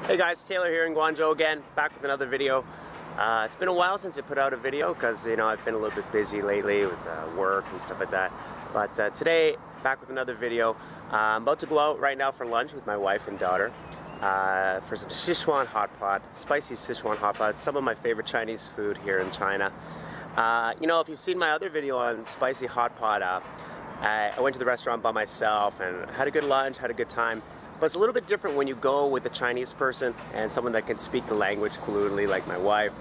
Hey guys, Taylor here in Guangzhou again, back with another video. It's been a while since I put out a video because, you know, I've been a little bit busy lately with work and stuff like that. But today, back with another video. I'm about to go out right now for lunch with my wife and daughter for some Sichuan hot pot, spicy Sichuan hot pot. It's some of my favorite Chinese food here in China. You know, if you've seen my other video on spicy hot pot, I went to the restaurant by myself and had a good lunch, had a good time. But it's a little bit different when you go with a Chinese person and someone that can speak the language fluently, like my wife,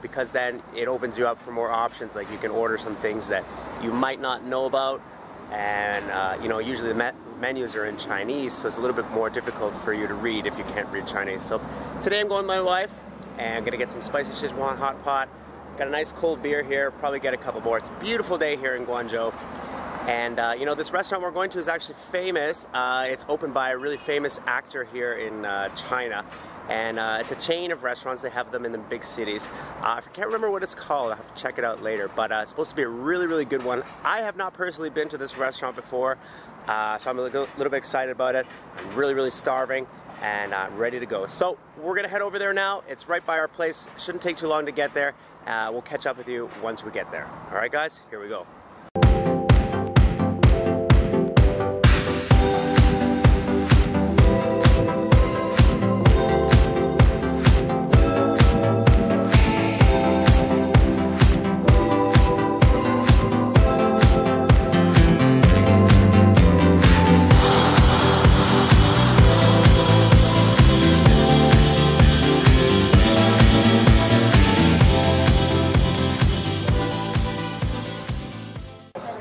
because then it opens you up for more options. Like you can order some things that you might not know about, and you know, usually the menus are in Chinese, so it's a little bit more difficult for you to read if you can't read Chinese. So today I'm going with my wife, and I'm gonna get some spicy Sichuan hot pot. Got a nice cold beer here, probably get a couple more. It's a beautiful day here in Guangzhou. And you know, this restaurant we're going to is actually famous. It's opened by a really famous actor here in China. And it's a chain of restaurants. They have them in the big cities. I can't remember what it's called. I'll have to check it out later. But it's supposed to be a really, really good one. I have not personally been to this restaurant before, so I'm a little bit excited about it. I'm really, really starving, and I'm ready to go. So we're gonna head over there now. It's right by our place. Shouldn't take too long to get there. We'll catch up with you once we get there. All right, guys, here we go.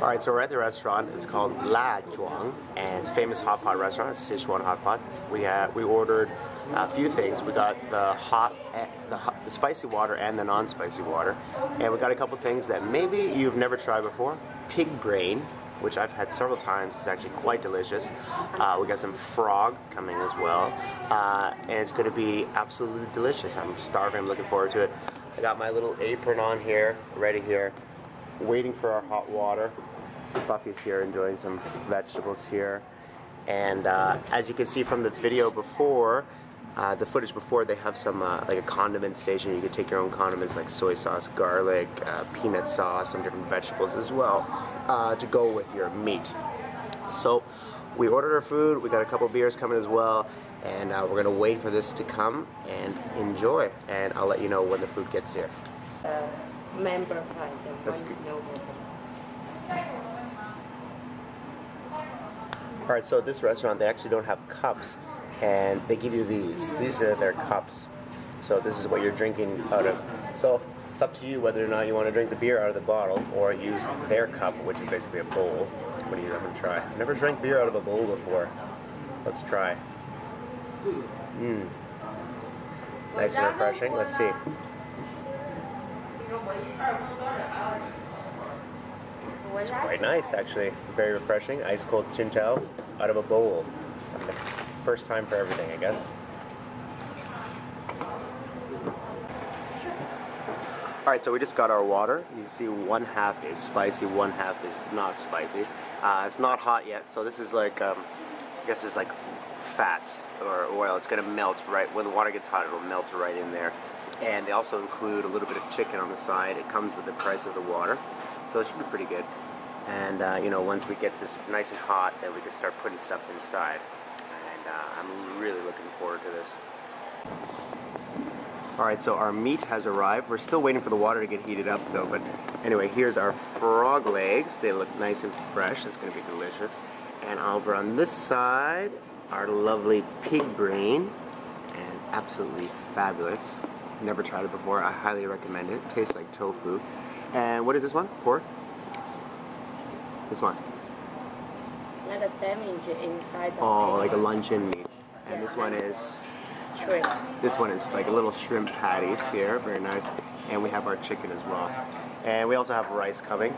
Alright, so we're at the restaurant. It's called La Zhuang, and it's a famous hot pot restaurant. It's Sichuan hot pot. We ordered a few things. We got the spicy water and the non-spicy water, and we got a couple things that maybe you've never tried before. Pig brain, which I've had several times. It's actually quite delicious. We got some frog coming as well, and it's going to be absolutely delicious. I'm starving. I'm looking forward to it. I got my little apron on here, ready here, waiting for our hot water. Buffy's here enjoying some vegetables here, and as you can see from the video before, the footage before, they have some like a condiment station. You can take your own condiments like soy sauce, garlic, peanut sauce, some different vegetables as well to go with your meat. So we ordered our food. We got a couple beers coming as well, and we're gonna wait for this to come and enjoy, and I'll let you know when the food gets here. Member price. That's good. Alright, so at this restaurant they actually don't have cups, and they give you these. These are their cups. So this is what you're drinking out of. So it's up to you whether or not you want to drink the beer out of the bottle or use their cup, which is basically a bowl. What do you want to try? I've never drank beer out of a bowl before. Let's try. Nice and refreshing. Let's see. It's quite nice, actually. Very refreshing. Ice cold Tsingtao out of a bowl. First time for everything, I guess. Alright, so we just got our water. You can see one half is spicy, one half is not spicy. It's not hot yet, so this is like, I guess it's like fat or oil. It's going to melt right when the water gets hot. It'll melt right in there. And they also include a little bit of chicken on the side. It comes with the price of the water, so it should be pretty good. And you know, once we get this nice and hot, then we can start putting stuff inside. And I'm really looking forward to this. Alright, so our meat has arrived. We're still waiting for the water to get heated up though, but anyway, here's our frog legs. They look nice and fresh. It's going to be delicious. And over on this side, our lovely pig brain, and absolutely fabulous. Never tried it before. I highly recommend it. It tastes like tofu. And what is this one? Pork? This one? Like a sandwich inside the Oh, like a luncheon meat. And this one is shrimp. This one is like a little shrimp patties here. Very nice. And we have our chicken as well. And we also have rice coming.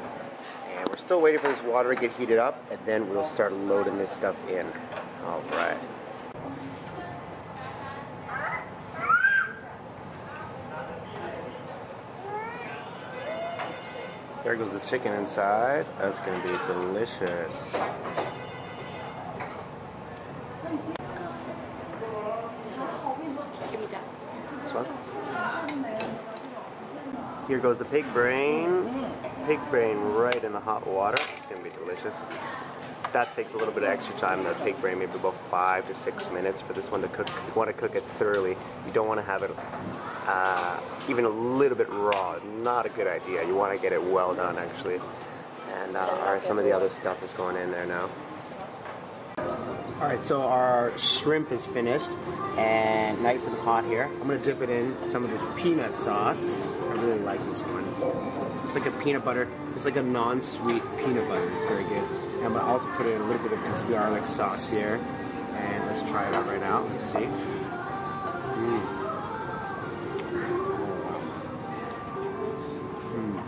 And we're still waiting for this water to get heated up, and then we'll start loading this stuff in. Alright. There goes the chicken inside. That's going to be delicious. one. Here goes the pig brain. Pig brain right in the hot water. It's going to be delicious. That takes a little bit of extra time, the pig brain, maybe about 5 to 6 minutes for this one to cook, because you want to cook it thoroughly. You don't want to have it even a little bit raw. Not a good idea. You want to get it well done, actually. And alright, some of the other stuff is going in there now. Alright, so our shrimp is finished and nice and hot here. I'm going to dip it in some of this peanut sauce. I really like this one. It's like a peanut butter. It's like a non-sweet peanut butter. It's very good. And I'm going to also put in a little bit of this garlic sauce here. And let's try it out right now. Let's see.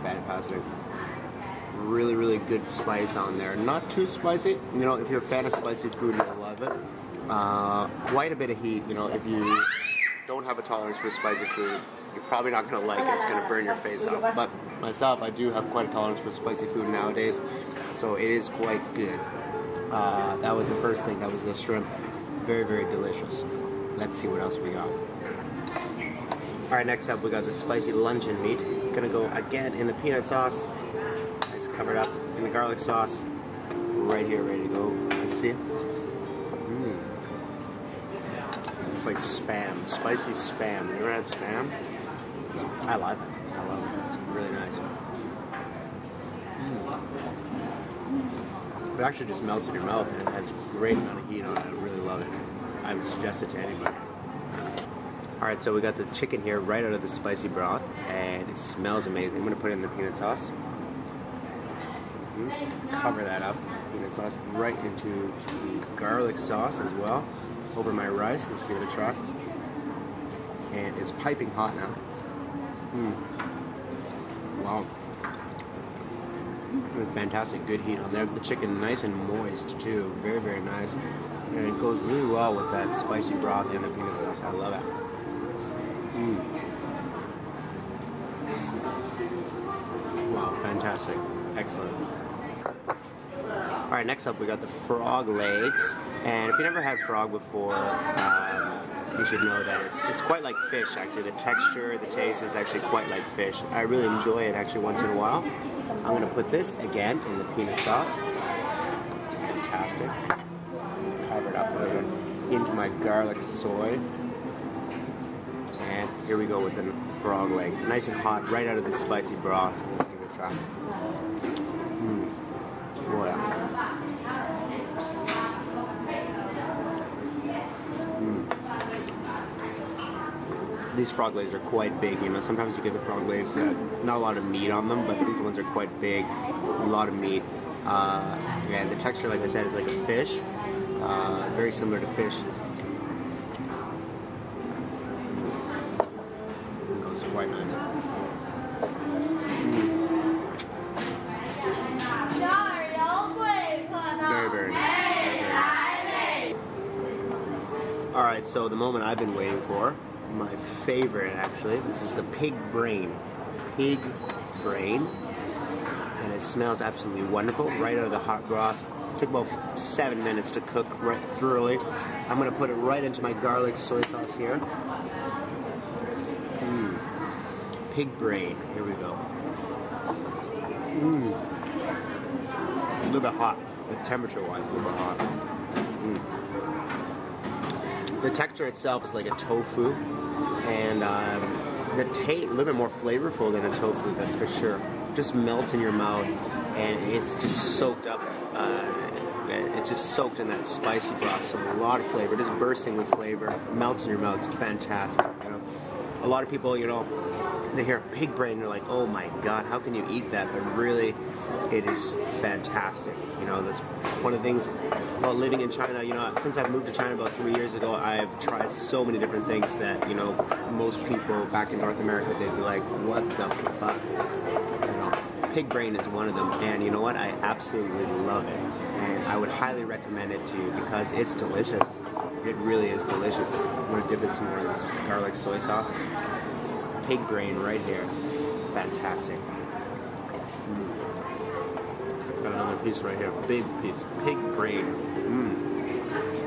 Fantastic. Really, really good spice on there. Not too spicy. You know, if you're a fan of spicy food, you'll love it. Quite a bit of heat. You know, if you don't have a tolerance for spicy food, you're probably not going to like it. It's going to burn your face off. But myself, I do have quite a tolerance for spicy food nowadays, so it is quite good. That was the first thing. That was the shrimp. Very, very delicious. Let's see what else we got. Alright, next up we got the spicy luncheon meat. Gonna go again in the peanut sauce. Nice covered up in the garlic sauce. Right here, ready to go. Let's see. It's like Spam, spicy Spam. You ever had Spam? I love it. I love it. It's really nice. It actually just melts in your mouth, and it has a great amount of heat on it. I really love it. I would suggest it to anybody. Alright, so we got the chicken here right out of the spicy broth, and it smells amazing. I'm going to put it in the peanut sauce. Cover that up, peanut sauce, right into the garlic sauce as well. Over my rice. Let's give it a try. And it's piping hot now. Wow. Fantastic, good heat on there. The chicken nice and moist too. Very, very nice. And it goes really well with that spicy broth and the peanut sauce. I love it. Wow, fantastic. Excellent. Alright, next up we got the frog legs. And if you never had frog before, you should know that it's quite like fish, actually. The texture, the taste is actually quite like fish. I really enjoy it actually once in a while. I'm going to put this again in the peanut sauce. It's fantastic. Cover it up a little bit into my garlic soy. And here we go with the frog leg. Nice and hot, right out of the spicy broth. Let's give it a try. Oh yeah. These frog legs are quite big, you know. Sometimes you get the frog legs that not a lot of meat on them, but these ones are quite big, a lot of meat. Yeah, the texture, like I said, is like a fish, very similar to fish. It's quite nice. Very, very nice. Alright, so the moment I've been waiting for, my favorite actually, this is the pig brain. Pig brain. And it smells absolutely wonderful, right out of the hot broth. It took about 7 minutes to cook right thoroughly. I'm going to put it right into my garlic soy sauce here. Pig brain, here we go. A little bit hot, the temperature-wise, a little bit hot. The texture itself is like a tofu, and the taste a little bit more flavorful than a tofu, that's for sure. Just melts in your mouth, and it's just soaked up. It's just soaked in that spicy broth, so a lot of flavor, just bursting with flavor. Melts in your mouth. It's fantastic. You know, a lot of people, you know, they hear pig brain and they're like, "Oh my God, how can you eat that?" But really, it is fantastic. You know, that's one of the things about living in China. You know, since I've moved to China about 3 years ago, I've tried so many different things that, you know, most people back in North America, they'd be like, "What the fuck?" You know, pig brain is one of them, and you know what? I absolutely love it, and I would highly recommend it to you because it's delicious. It really is delicious. I'm gonna dip it some more in this garlic soy sauce. Pig brain right here, fantastic. Got another piece right here, big piece, pig brain.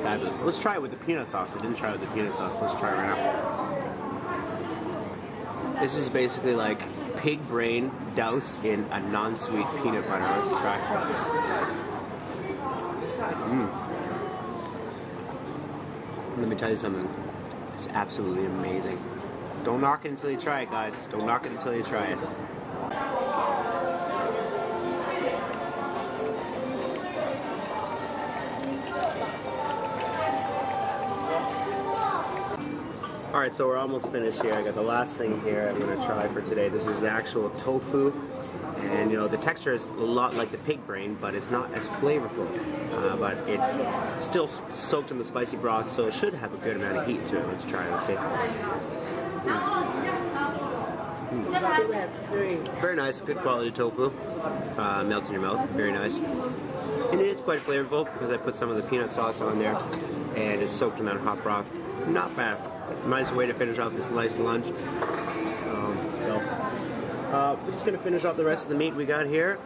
Fabulous. Let's try it with the peanut sauce. I didn't try it with the peanut sauce. Let's try it right now. This is basically like pig brain doused in a non-sweet peanut butter. Let's try. Let me tell you something. It's absolutely amazing. Don't knock it until you try it, guys. Don't knock it until you try it. Alright, so we're almost finished here. I got the last thing here I'm going to try for today. This is the actual tofu. And you know, the texture is a lot like the pig brain, but it's not as flavorful. But it's still soaked in the spicy broth, so it should have a good amount of heat to it. Let's try it, let's see. Very nice, good quality tofu. Melts in your mouth, very nice. And it is quite flavorful because I put some of the peanut sauce on there and it's soaked in that hot broth. Not bad. Nice way to finish off this nice lunch. We're just going to finish off the rest of the meat we got here,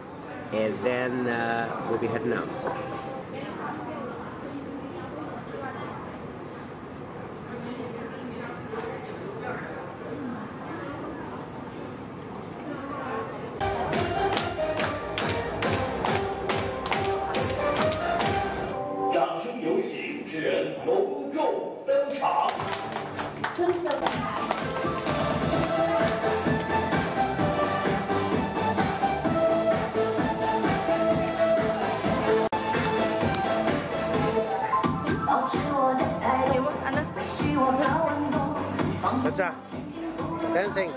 and then we'll be heading out. What's that? Dancing.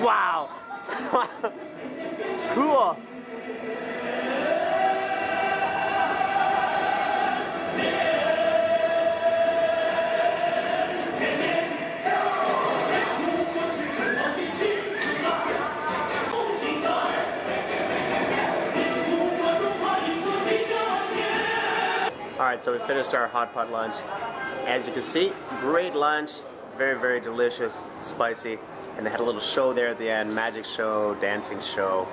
Wow! Cool! Alright, so we finished our hot pot lunch. As you can see, great lunch, very, very delicious, spicy. And they had a little show there at the end, magic show, dancing show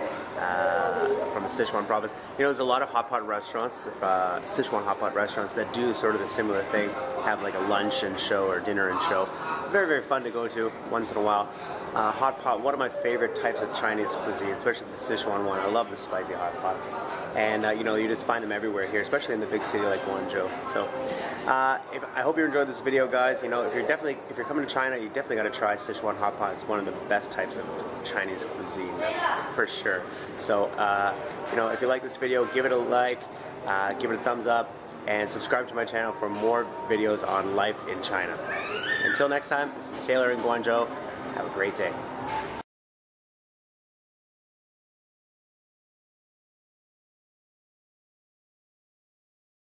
from the Sichuan province. You know, there's a lot of hot pot restaurants, Sichuan hot pot restaurants that do sort of a similar thing, have like a lunch and show or dinner and show. Very, very fun to go to once in a while. Hot pot, one of my favorite types of Chinese cuisine, especially the Sichuan one. I love the spicy hot pot. And you know, you just find them everywhere here, especially in the big city like Guangzhou. So I hope you enjoyed this video, guys. You know, if you're coming to China, you definitely got to try Sichuan hot pot. It's one of the best types of Chinese cuisine, that's for sure. So you know, if you like this video, give it a like, give it a thumbs up, and subscribe to my channel for more videos on life in China. Until next time, this is Taylor in Guangzhou. Have a great day.